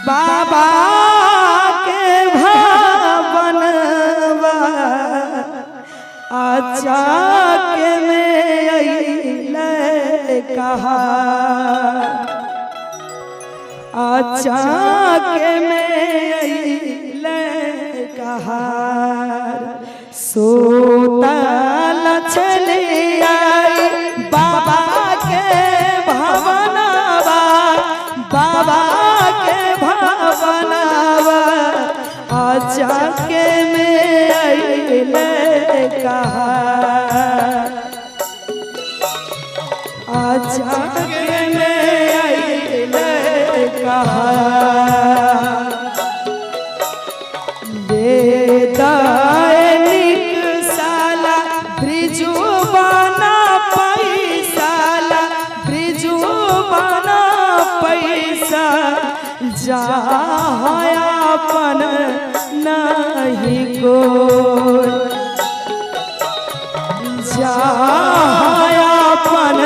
बाबा के भवनवा आचा के में अइले कहा आचा के में अइले कहा सोतल चली आई बाबा के भवनवा बाबा के भवनवा आचा के में अइले कहा आचा के में अइले कहा बेदानिक साला ब्रिजु बना पैसाला ब्रिजु बना पैसा जायापन नहीं को जायापन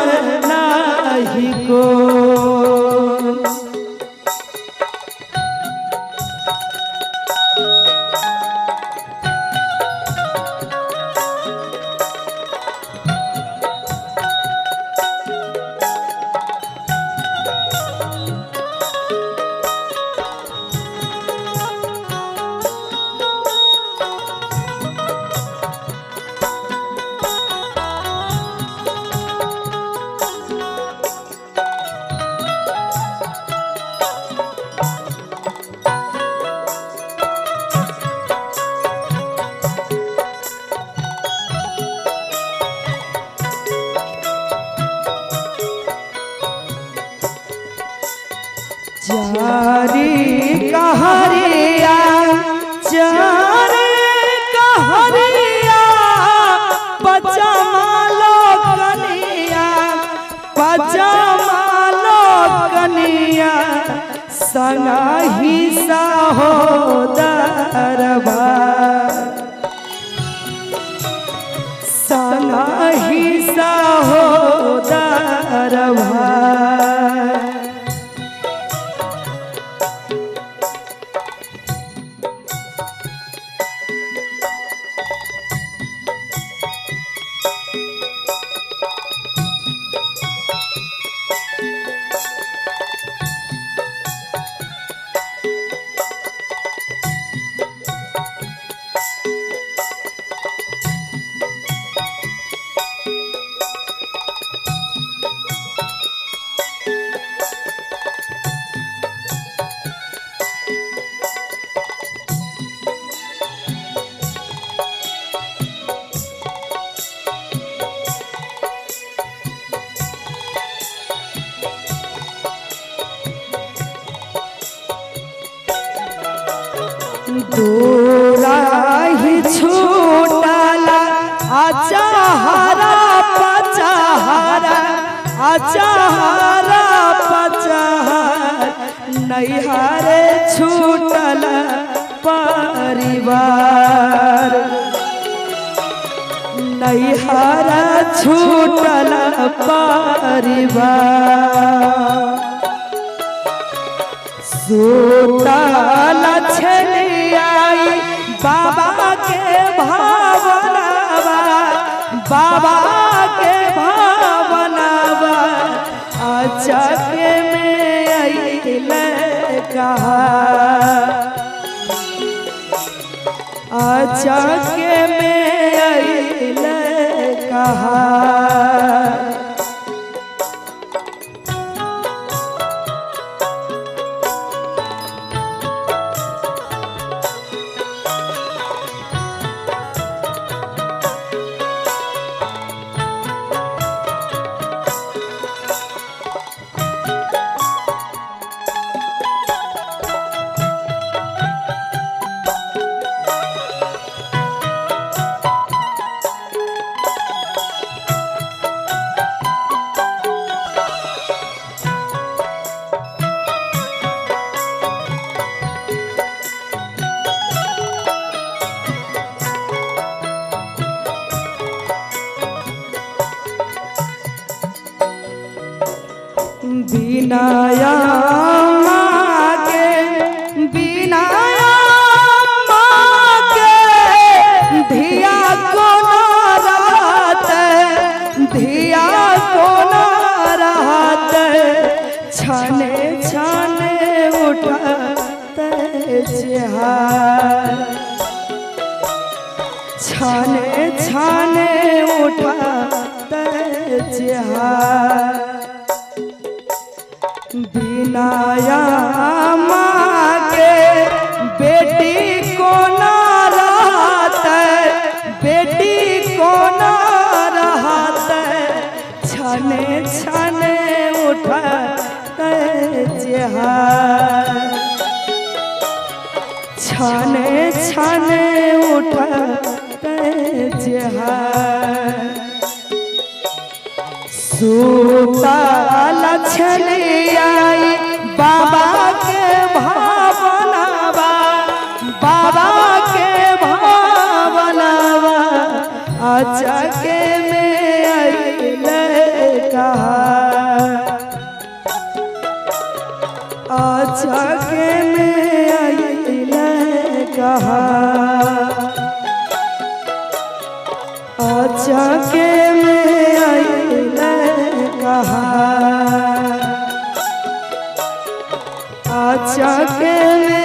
नहीं को चारी कहरिया चारी कहरिया पचमालो कनिया पचमालो कनिया संगहि सहोदरवा संगहि सहोदरवा दोराही छूटला अचाहरा पचाहरा अचाहरा पचाहर नैहरे छूटल परिवार नैहरा छूटल परिवार सोतल छली आई बाबा के भावनवा बाबा के भावनवा आचा के में अइले कहा आचा के में अइले कहा बिनाया मागे उठाते जहार बिनाया मांगे बेटी को ना रहते बेटी को ना रहते छने छने उठाते जहार छने छने उठाते जहार सूतल छलियाई बाबा के भावनावा बाबा के भावनावा अचके में अइले कहार अचके में अइले कहार अचके में अइले कहार अचके में